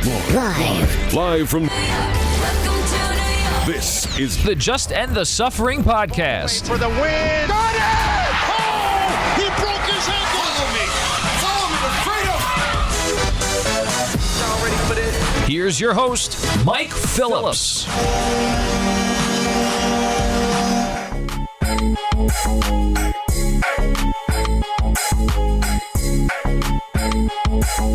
Live from... This is the Just End the Suffering podcast. For the win. Got it! Oh! He broke his ankle. Follow me to freedom. Y'all ready for this? Here's your host, Mike Phillips.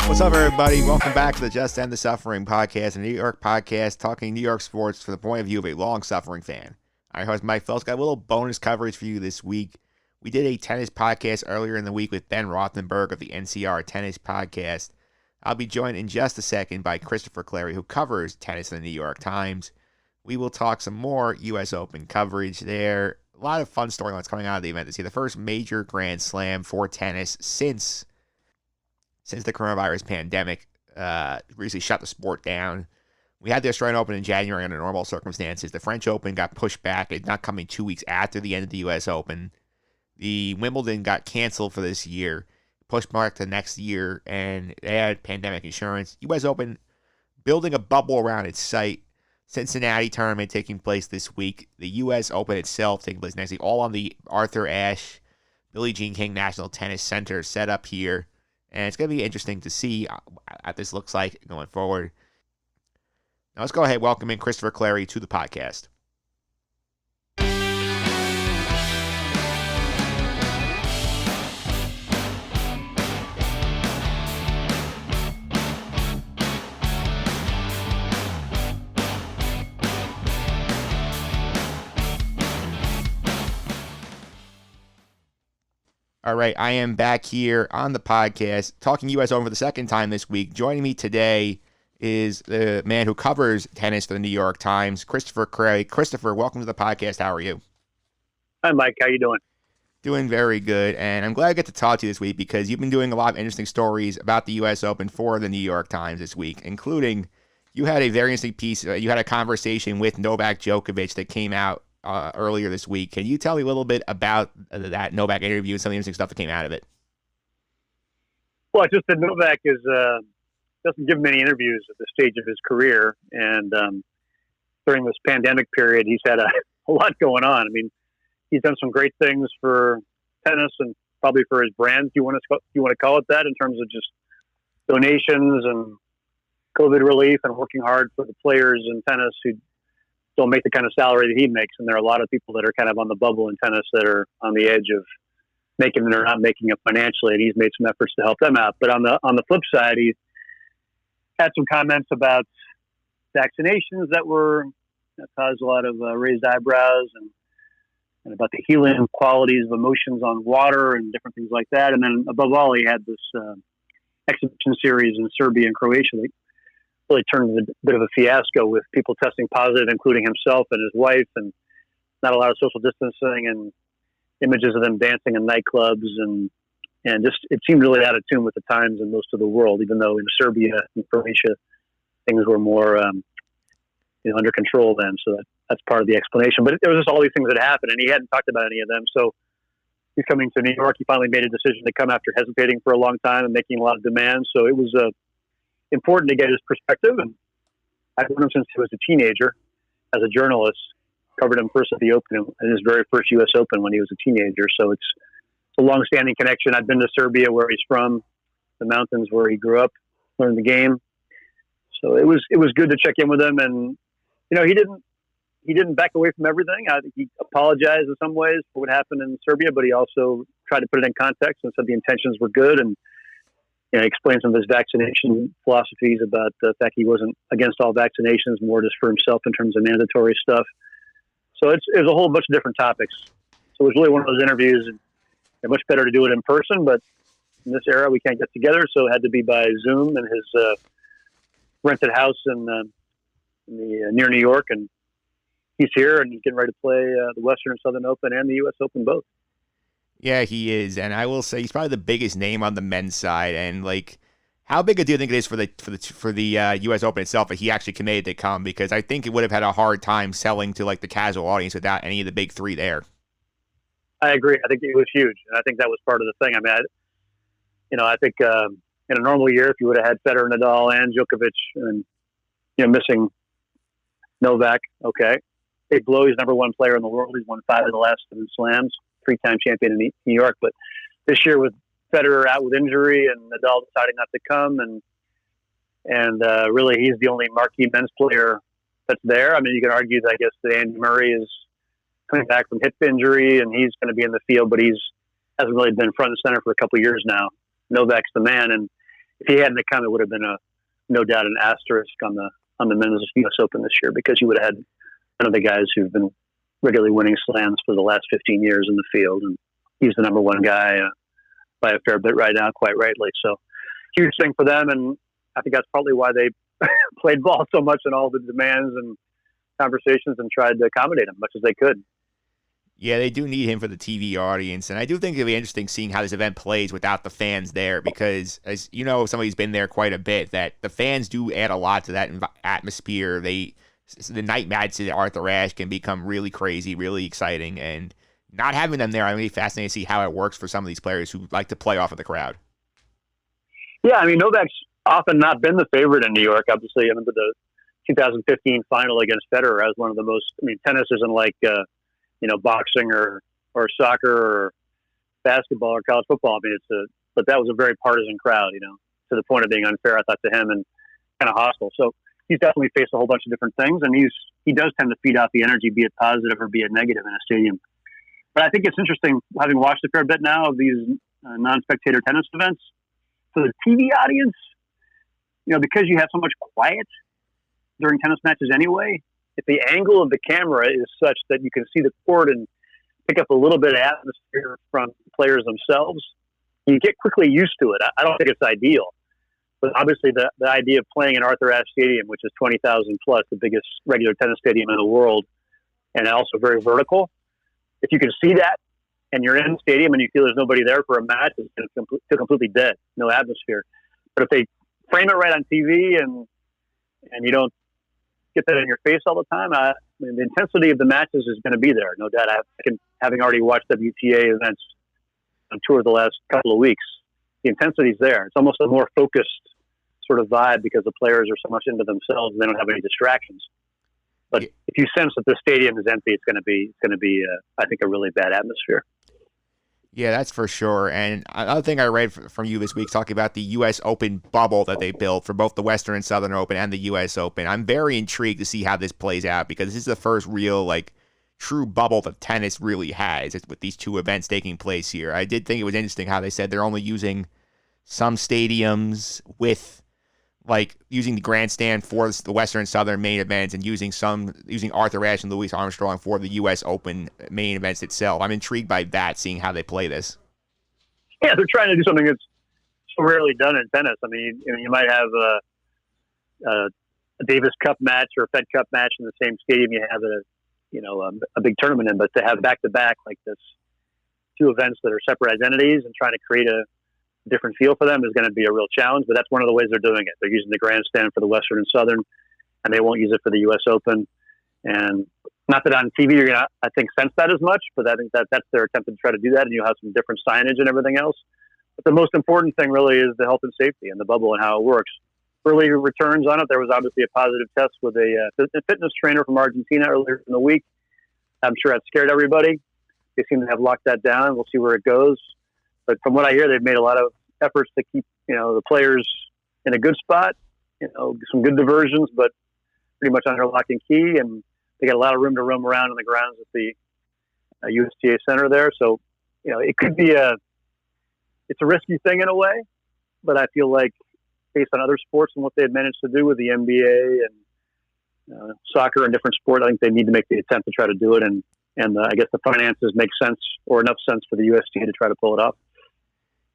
What's up, everybody? Welcome back to the Just End the Suffering podcast, a New York podcast talking New York sports from the point of view of a long-suffering fan. I'm your host, Mike Phillips. Got a little bonus coverage for you this week. We did a tennis podcast earlier in the week with Ben Rothenberg of the NCR Tennis Podcast. I'll be joined in just a second by Christopher Clarey, who covers tennis in the New York Times. We will talk some more U.S. Open coverage there. A lot of fun storylines coming out of the event this year. The first major Grand Slam for tennis since the coronavirus pandemic recently shut the sport down. We had the Australian Open in January under normal circumstances. The French Open got pushed back. It's not coming 2 weeks after the end of the U.S. Open. The Wimbledon got canceled for this year, pushed back to next year, and they had pandemic insurance. U.S. Open building a bubble around its site. Cincinnati tournament taking place this week. The U.S. Open itself taking place next week, all on the Arthur Ashe Billie Jean King National Tennis Center set up here. And it's going to be interesting to see what this looks like going forward. Now let's go ahead and welcome in Christopher Clarey to the podcast. All right, I am back here on the podcast talking U.S. Open for the second time this week. Joining me today is the man who covers tennis for the New York Times, Christopher Clarey. Christopher, welcome to the podcast. How are you? Hi, Mike. How you doing? Doing very good, and I'm glad I get to talk to you this week because you've been doing a lot of interesting stories about the U.S. Open for the New York Times this week, including you had a very interesting piece. You had a conversation with Novak Djokovic that came out earlier this week. Can you tell me a little bit about that Novak interview and some of the interesting stuff that came out of it? Well, it's just that Novak doesn't give many interviews at this stage of his career, and during this pandemic period, he's had a lot going on. I mean, he's done some great things for tennis and probably for his brand. Do you want to call it that, in terms of just donations and COVID relief and working hard for the players in tennis who don't make the kind of salary that he makes. And there are a lot of people that are kind of on the bubble in tennis that are on the edge of making it or not making it financially. And he's made some efforts to help them out. But on the flip side, he had some comments about vaccinations that caused a lot of raised eyebrows and about the healing qualities of emotions on water and different things like that. And then above all, he had this exhibition series in Serbia and Croatia that really turned into a bit of a fiasco with people testing positive, including himself and his wife, and not a lot of social distancing and images of them dancing in nightclubs. And just, it seemed really out of tune with the times in most of the world, even though in Serbia and Croatia, things were more under control then. So that's part of the explanation. But there was just all these things that happened, and he hadn't talked about any of them. So he's coming to New York. He finally made a decision to come after hesitating for a long time and making a lot of demands. So it was important to get his perspective, and I've known him since he was a teenager. As a journalist, covered him first at the Open and his very first U.S. Open when he was a teenager. So it's a long-standing connection. I've been to Serbia, where he's from, the mountains where he grew up, learned the game. So it was good to check in with him, and he didn't back away from everything. I think he apologized in some ways for what happened in Serbia, but he also tried to put it in context and said the intentions were good, and he explained some of his vaccination philosophies about the fact he wasn't against all vaccinations, more just for himself in terms of mandatory stuff. So it's a whole bunch of different topics. So it was really one of those interviews, and much better to do it in person, but in this era we can't get together, so it had to be by Zoom in his rented house in near New York, and he's here and he's getting ready to play the Western and Southern Open and the U.S. Open both. Yeah, he is, and I will say he's probably the biggest name on the men's side. And how big a deal do you think it is for the U.S. Open itself that he actually committed to come? Because I think it would have had a hard time selling to the casual audience without any of the big three there. I agree. I think it was huge, and I think that was part of the thing. I mean, I think in a normal year, if you would have had Federer, Nadal, and Djokovic, and missing Novak, okay. Big blow. He's number one player in the world. He's won 5 of the last 7 slams, 3-time champion in New York. But this year with Federer out with injury and Nadal deciding not to come, and really he's the only marquee men's player that's there. I mean, you can argue that I guess that Andy Murray is coming back from hip injury and he's going to be in the field, but hasn't really been front and center for a couple of years now. Novak's the man, and if he hadn't come, it would have been no doubt an asterisk on the men's U.S. Open this year, because you would have had one of the guys who've been regularly winning slams for the last 15 years in the field, and he's the number one guy by a fair bit right now, quite rightly. So huge thing for them, and I think that's probably why they played ball so much in all the demands and conversations and tried to accommodate him as much as they could. Yeah, they do need him for the TV audience, and I do think it'll be interesting seeing how this event plays without the fans there, because, as you know, somebody who's been there quite a bit, that the fans do add a lot to that atmosphere. The night matches at Arthur Ashe can become really crazy, really exciting, and not having them there, I'm really fascinated to see how it works for some of these players who like to play off of the crowd. Yeah, I mean, Novak's often not been the favorite in New York. Obviously, I remember the 2015 final against Federer as one of the most. I mean, tennis isn't like boxing or soccer or basketball or college football. I mean, but that was a very partisan crowd, to the point of being unfair, I thought, to him, and kind of hostile. So he's definitely faced a whole bunch of different things, and he does tend to feed off the energy, be it positive or be it negative, in a stadium. But I think it's interesting, having watched a fair bit now of these non-spectator tennis events, for the TV audience, because you have so much quiet during tennis matches anyway, if the angle of the camera is such that you can see the court and pick up a little bit of atmosphere from players themselves, you get quickly used to it. I don't think it's ideal. But obviously the idea of playing in Arthur Ashe Stadium, which is 20,000 plus, the biggest regular tennis stadium in the world, and also very vertical, if you can see that and you're in the stadium and you feel there's nobody there for a match, it's completely dead, no atmosphere. But if they frame it right on TV and you don't get that in your face all the time, I mean, the intensity of the matches is going to be there, no doubt. Having already watched WTA events on tour the last couple of weeks, the intensity's there. It's almost a more focused sort of vibe because the players are so much into themselves and they don't have any distractions. But if you sense that the stadium is empty, it's going to be, I think, a really bad atmosphere. Yeah, that's for sure. And another thing I read from you this week, talking about the U.S. Open bubble that they built for both the Western and Southern Open and the U.S. Open. I'm very intrigued to see how this plays out, because this is the first real, true bubble that tennis really has, with these two events taking place here. I did think it was interesting how they said they're only using some stadiums with, using the grandstand for the Western and Southern main events, and using Arthur Ashe and Louis Armstrong for the U.S. Open main events itself. I'm intrigued by that, seeing how they play this. Yeah, they're trying to do something that's so rarely done in tennis. I mean, you might have a Davis Cup match or a Fed Cup match in the same stadium you have a big tournament in, but to have back-to-back like this, two events that are separate identities and trying to create a different feel for them is going to be a real challenge, but that's one of the ways they're doing it. They're using the grandstand for the Western and Southern, and they won't use it for the U.S. Open. And not that on TV you're going to, I think, sense that as much, but I think that's their attempt to try to do that, and you'll have some different signage and everything else. But the most important thing really is the health and safety and the bubble and how it works. Early returns on it, there was obviously a positive test with a fitness trainer from Argentina earlier in the week. I'm sure that scared everybody. They seem to have locked that down. We'll see where it goes. But from what I hear, they've made a lot of efforts to keep, the players in a good spot, some good diversions, but pretty much under lock and key. And they got a lot of room to roam around in the grounds at the USTA Center there. So, it could be it's a risky thing in a way, but I feel like based on other sports and what they've managed to do with the NBA and soccer and different sports, I think they need to make the attempt to try to do it. And I guess the finances make sense, or enough sense, for the USTA to try to pull it off.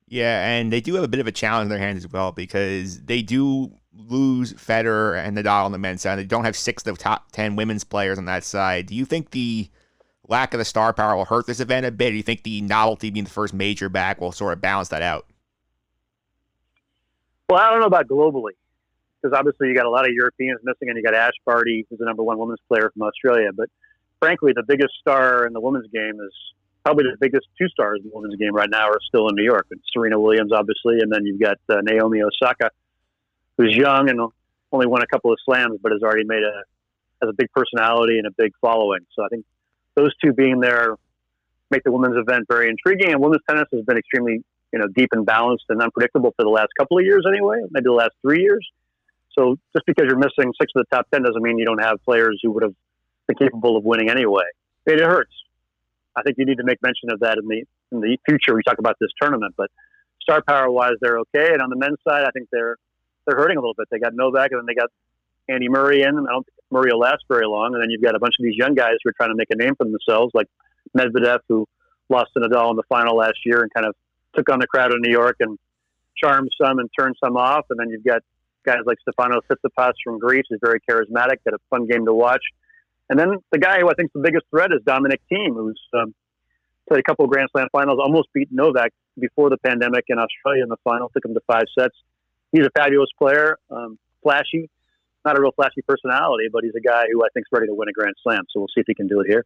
Yeah, and they do have a bit of a challenge in their hands as well, because they do lose Federer and Nadal on the men's side. They don't have 6 of the top 10 women's players on that side. Do you think the lack of the star power will hurt this event a bit, or do you think the novelty being the first major back will sort of balance that out? Well, I don't know about globally, because obviously you got a lot of Europeans missing, and you got Ash Barty, who's the number one women's player from Australia. But frankly, the biggest star in the women's game is probably the biggest two stars in the women's game right now are still in New York. And Serena Williams, obviously, and then you've got Naomi Osaka, who's young and only won a couple of slams, but has already has a big personality and a big following. So I think those two being there make the women's event very intriguing. And women's tennis has been extremely, deep and balanced and unpredictable for the last couple of years anyway, maybe the last 3 years. So just because you're missing 6 of the top 10 doesn't mean you don't have players who would have been capable of winning anyway. It hurts. I think you need to make mention of that in the future. We talk about this tournament, but star power wise, they're okay. And on the men's side, I think they're hurting a little bit. They got Novak, and then they got Andy Murray in. And I don't think Murray will last very long. And then you've got a bunch of these young guys who are trying to make a name for themselves, like Medvedev, who lost to Nadal in the final last year and kind of took on the crowd in New York and charmed some and turned some off. And then you've got guys like Stefanos Tsitsipas from Greece, who's very charismatic, got a fun game to watch. And then the guy who I think is the biggest threat is Dominic Thiem, who's played a couple of Grand Slam finals, almost beat Novak before the pandemic in Australia in the final, took him to 5 sets. He's a fabulous player, flashy, not a real flashy personality, but he's a guy who I think is ready to win a Grand Slam. So we'll see if he can do it here.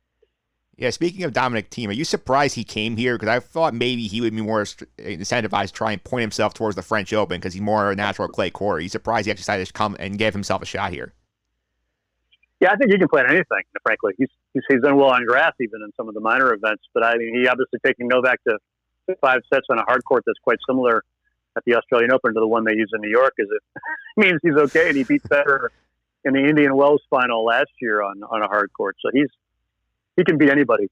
Yeah, speaking of Dominic Thiem, are you surprised he came here? Because I thought maybe he would be more incentivized to try and point himself towards the French Open because he's more a natural clay court. Are you surprised he actually decided to come and give himself a shot here? Yeah, I think he can play on anything, frankly. He's done well on grass even in some of the minor events. But, I mean, he obviously taking Novak to 5 sets on a hard court that's quite similar at the Australian Open to the one they use in New York is it means he's okay. And he beat Federer in the Indian Wells final last year on a hard court. So he can beat anybody,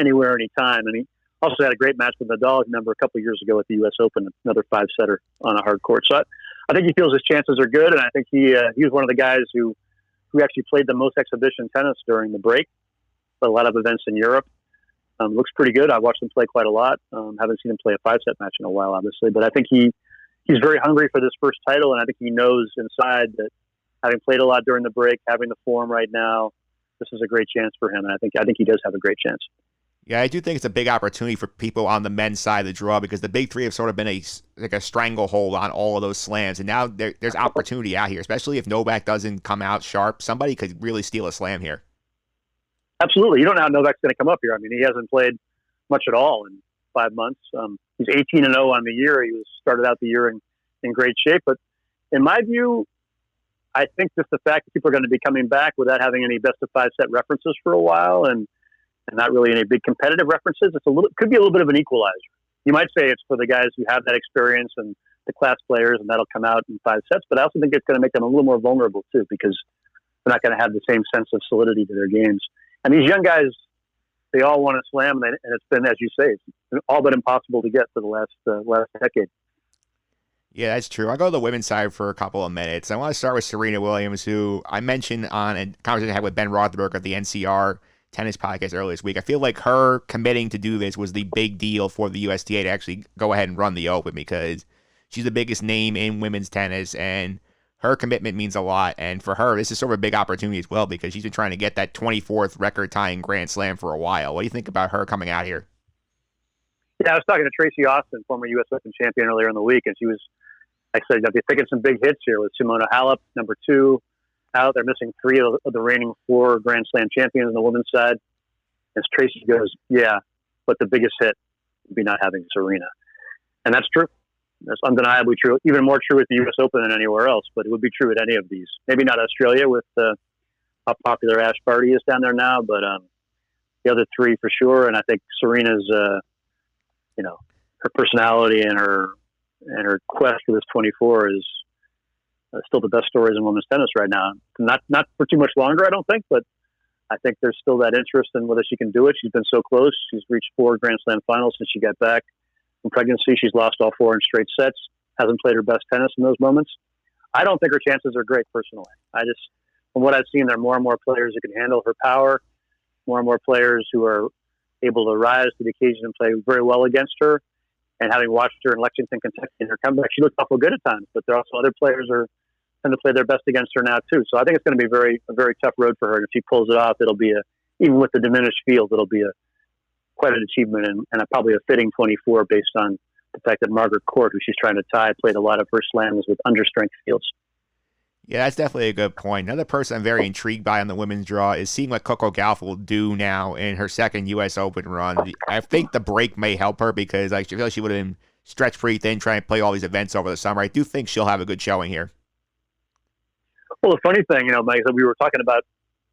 anywhere, anytime. And he also had a great match with Nadal, remember, a couple of years ago at the U.S. Open, another 5-setter on a hard court. So I think he feels his chances are good, and I think he was one of the guys who actually played the most exhibition tennis during the break, but a lot of events in Europe. Looks pretty good. I watched him play quite a lot. Haven't seen him play a 5-set match in a while, obviously, but I think he's very hungry for this first title, and I think he knows inside that having played a lot during the break, having the form right now, this is a great chance for him, and I think he does have a great chance. Yeah, I do think it's a big opportunity for people on the men's side of the draw because the big three have sort of been a stranglehold on all of those slams, and now there's opportunity out here, especially if Novak doesn't come out sharp. Somebody could really steal a slam here. Absolutely. You don't know how Novak's going to come up here. I mean, he hasn't played much at all in 5 months. He's 18-0 on the year. He started out the year in great shape, but in my view, I think just the fact that people are going to be coming back without having any best-of-5 set references for a while and not really any big competitive references, could be a little bit of an equalizer. You might say it's for the guys who have that experience and the class players, and that'll come out in 5 sets, but I also think it's going to make them a little more vulnerable, too, because they're not going to have the same sense of solidity to their games. And these young guys, they all want to slam, and it's been, as you say, it's all but impossible to get for the last decade. Yeah, that's true. I'll go to the women's side for a couple of minutes. I want to start with Serena Williams, who I mentioned on a conversation I had with Ben Rothberg of the NCR tennis podcast earlier this week. I feel like her committing to do this was the big deal for the USTA to actually go ahead and run the Open because she's the biggest name in women's tennis, and her commitment means a lot. And for her, this is sort of a big opportunity as well because she's been trying to get that 24th record-tying Grand Slam for a while. What do you think about her coming out here? Yeah, I was talking to Tracy Austin, former U.S. Open champion, earlier in the week, and I said, they're taking some big hits here with Simona Halep, number 2, out. They're missing 3 of the reigning 4 Grand Slam champions on the women's side. And Tracy goes, yeah, but the biggest hit would be not having Serena. And that's true. That's undeniably true. Even more true at the U.S. Open than anywhere else, but it would be true at any of these. Maybe not Australia with how popular Ash Barty is down there now, but the other 3 for sure. And I think Serena's, her personality and her quest for this 24 is still the best stories in women's tennis right now. Not for too much longer, I don't think, but I think there's still that interest in whether she can do it. She's been so close. She's reached 4 Grand Slam finals since she got back from pregnancy. She's lost all 4 in straight sets, hasn't played her best tennis in those moments. I don't think her chances are great personally. From what I've seen, there are more and more players who can handle her power, more and more players who are able to rise to the occasion and play very well against her. And having watched her in Lexington, Kentucky, in her comeback, she looks awful good at times. But there are also other players who tend to play their best against her now too. So I think it's going to be a very tough road for her. And if she pulls it off, it'll be even with the diminished field, it'll be quite an achievement and probably a fitting 24 based on the fact that Margaret Court, who she's trying to tie, played a lot of her slams with understrength fields. Yeah, that's definitely a good point. Another person I'm very intrigued by on the women's draw is seeing what Coco Gauff will do now in her second U.S. Open run. I think the break may help her because I feel like she would have been stretched pretty thin trying to play all these events over the summer. I do think she'll have a good showing here. Well, the funny thing, Mike, that we were talking about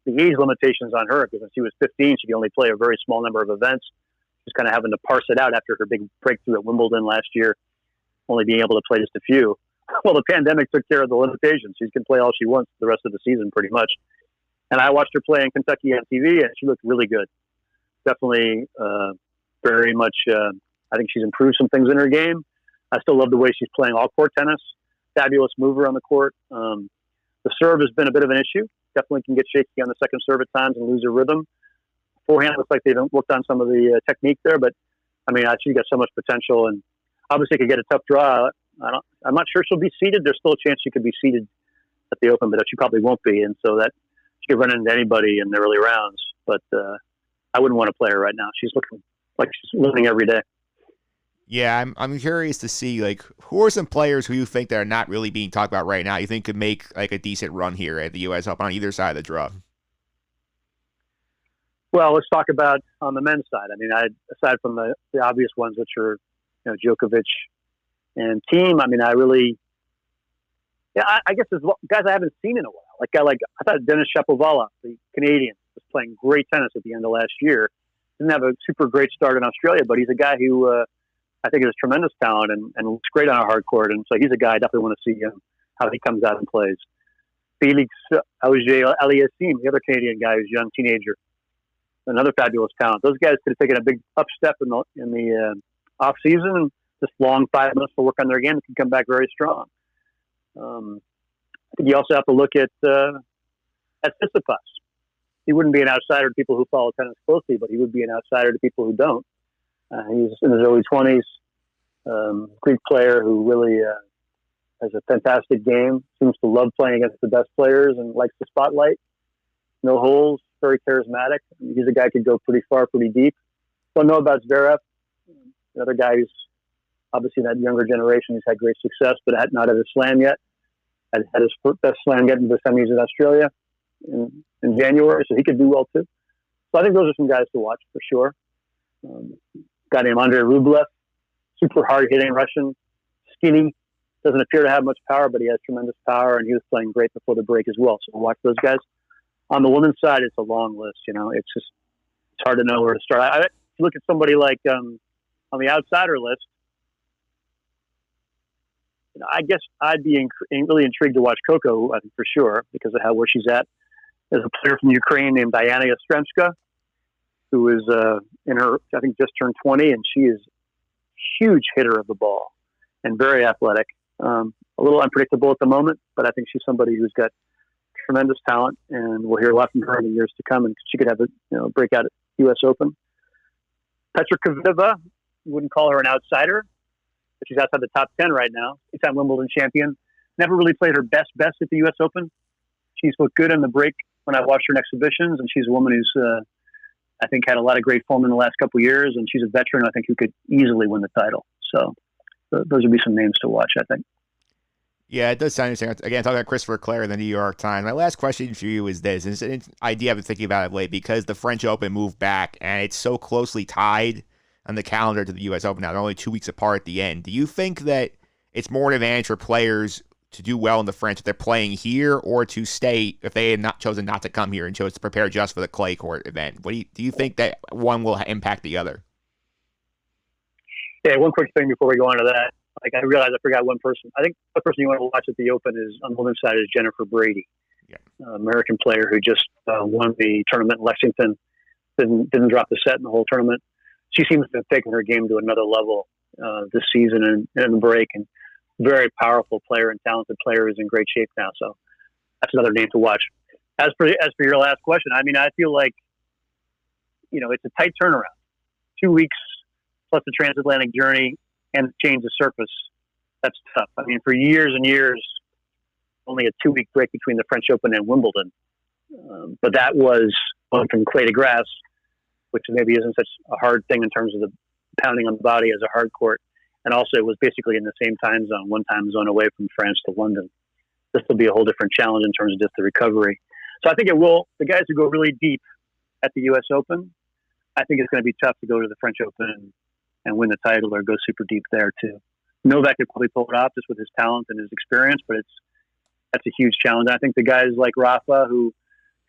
the age limitations on her because when she was 15, she could only play a very small number of events. She's kind of having to parse it out after her big breakthrough at Wimbledon last year, only being able to play just a few. Well, the pandemic took care of the limitations. She can play all she wants the rest of the season, pretty much. And I watched her play in Kentucky on TV, and she looked really good. Definitely, very much. I think she's improved some things in her game. I still love the way she's playing all-court tennis. Fabulous mover on the court. The serve has been a bit of an issue. Definitely can get shaky on the second serve at times and lose her rhythm. Forehand looks like they've worked on some of the technique there, but I mean, she's got so much potential, and obviously could get a tough draw. I'm not sure she'll be seeded. There's still a chance she could be seeded at the Open, but she probably won't be. And so that she could run into anybody in the early rounds. But I wouldn't want to play her right now. She's looking like she's winning every day. Yeah, I'm curious to see who are some players who you think that are not really being talked about right now. You think could make a decent run here at the U.S. Open on either side of the draw. Well, let's talk about on the men's side. I mean, aside from the obvious ones, which are Djokovic and Thiem. I mean, I guess there's guys I haven't seen in a while. I thought Denis Shapovalov, the Canadian, was playing great tennis at the end of last year. Didn't have a super great start in Australia, but he's a guy who I think has tremendous talent and looks great on a hard court. And so he's a guy I definitely want to see how he comes out and plays. Felix Auger-Aliassime, the other Canadian guy who's a young teenager, another fabulous talent. Those guys could have taken a big up step in the off season and just long 5 months to work on their game and can come back very strong. I think you also have to look at Tsitsipas. He wouldn't be an outsider to people who follow tennis closely, but he would be an outsider to people who don't. He's in his early 20s, Greek player who really has a fantastic game, seems to love playing against the best players and likes the spotlight. No holes, very charismatic. He's a guy who could go pretty far, pretty deep. Don't know about Zverev, another guy who's obviously in that younger generation. He's had great success, but not at a slam yet. Had his best slam getting to the semis in Australia in January, so he could do well too. So I think those are some guys to watch for sure. Guy named Andrei Rublev, super hard-hitting Russian, skinny, doesn't appear to have much power, but he has tremendous power, and he was playing great before the break as well. So we'll watch those guys. On the women's side, it's a long list. It's hard to know where to start. If you look at somebody like on the outsider list, I guess I'd be really intrigued to watch Coco, I think for sure, because of where she's at. There's a player from Ukraine named Diana Yastremska, who is I think just turned 20, and she is a huge hitter of the ball and very athletic. A little unpredictable at the moment, but I think she's somebody who's got tremendous talent, and we'll hear a lot from her in the years to come, and she could have a breakout at U.S. Open. Petra Kvitova, you wouldn't call her an outsider, but she's outside the top 10 right now. Two-time Wimbledon champion. Never really played her best at the U.S. Open. She's looked good in the break when I watched her in exhibitions, and she's a woman who's, I think, had a lot of great form in the last couple of years, and she's a veteran, I think, who could easily win the title. So those would be some names to watch, I think. Yeah, it does sound interesting. Again, talking about Christopher Clarey in the New York Times. My last question for you is this. It's an idea I've been thinking about of late because the French Open moved back, and it's so closely tied on the calendar to the U.S. Open now. They're only 2 weeks apart at the end. Do you think that it's more an advantage for players to do well in the French if they're playing here or to stay if they had not chosen not to come here and chose to prepare just for the clay court event? Do you think that one will impact the other? Yeah, one quick thing before we go on to that. I realized I forgot one person. I think the person you want to watch at the Open is on the women's side is Jennifer Brady, American player who just won the tournament in Lexington. Didn't drop the set in the whole tournament. She seems to have taken her game to another level this season and in the break. And very powerful player and talented player who's in great shape now. So that's another name to watch. As for your last question, I mean, I feel like it's a tight turnaround. 2 weeks plus the transatlantic journey and change of surface. That's tough. I mean, for years and years, only a 2-week break between the French Open and Wimbledon. But that was going from clay to grass, which maybe isn't such a hard thing in terms of the pounding on the body as a hard court. And also it was basically in the same time zone, one time zone away from France to London. this will be a whole different challenge in terms of just the recovery. So I think it will. The guys who go really deep at the U.S. Open, I think it's going to be tough to go to the French Open and win the title or go super deep there too. Novak could probably pull it off just with his talent and his experience, but that's a huge challenge. I think the guys like Rafa who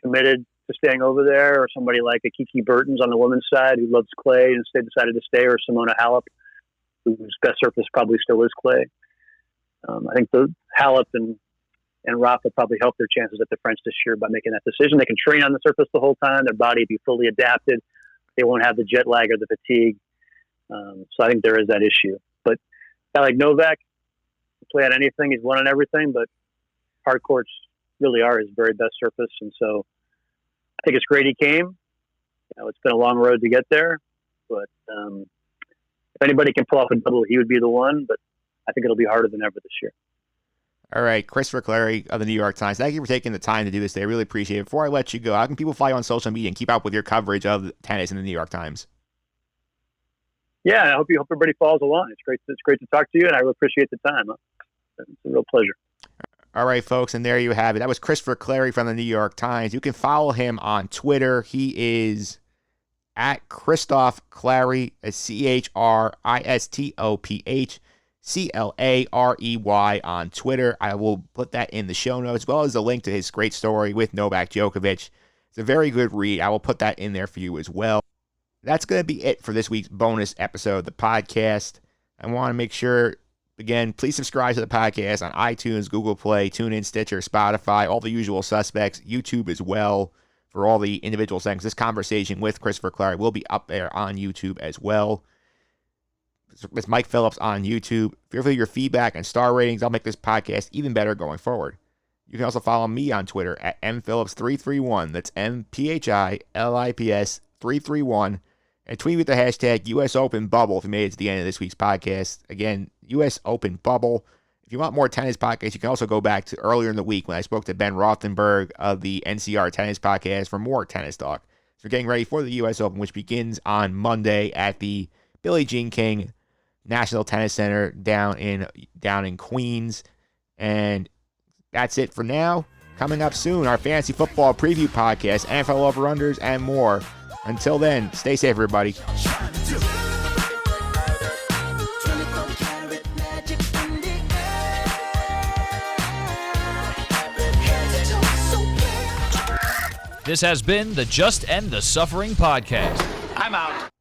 committed to staying over there, or somebody like a Kiki Bertens on the women's side who loves clay and decided to stay, or Simona Halep, whose best surface probably still is clay. I think the Halep and Rafa probably help their chances at the French this year by making that decision. They can train on the surface the whole time. Their body will be fully adapted. They won't have the jet lag or the fatigue. So I think there is that issue. But a guy like Novak, play on anything. He's won on everything, but hard courts really are his very best surface. And so I think it's great he came. It's been a long road to get there. But if anybody can pull off a double, he would be the one. But I think it'll be harder than ever this year. All right, Christopher Clarey of the New York Times. Thank you for taking the time to do this today. I really appreciate it. Before I let you go, how can people follow you on social media and keep up with your coverage of tennis in the New York Times? Yeah, I hope everybody follows along. It's great to talk to you, and I really appreciate the time. It's a real pleasure. All right, folks, and there you have it. That was Christopher Clarey from the New York Times. You can follow him on Twitter. He is at Christoph Clarey, ChristopHClarey on Twitter. I will put that in the show notes, as well as a link to his great story with Novak Djokovic. It's a very good read. I will put that in there for you as well. That's going to be it for this week's bonus episode of the podcast. I want to make sure, again, please subscribe to the podcast on iTunes, Google Play, TuneIn, Stitcher, Spotify, all the usual suspects, YouTube as well for all the individual segments. This conversation with Christopher Clarey will be up there on YouTube as well. With Mike Phillips on YouTube. Feel free your feedback and star ratings. I'll make this podcast even better going forward. You can also follow me on Twitter at mphillips331. That's MPHILIPS 331. And tweet with the hashtag US Open Bubble if you made it to the end of this week's podcast. Again, US Open Bubble. If you want more tennis podcasts, you can also go back to earlier in the week when I spoke to Ben Rothenberg of the NCR Tennis Podcast for more tennis talk. So we're getting ready for the US Open, which begins on Monday at the Billie Jean King National Tennis Center down in Queens. And that's it for now. Coming up soon, our fantasy football preview podcast, NFL over-unders, and more. Until then, stay safe, everybody. This has been the Just End the Suffering podcast. I'm out.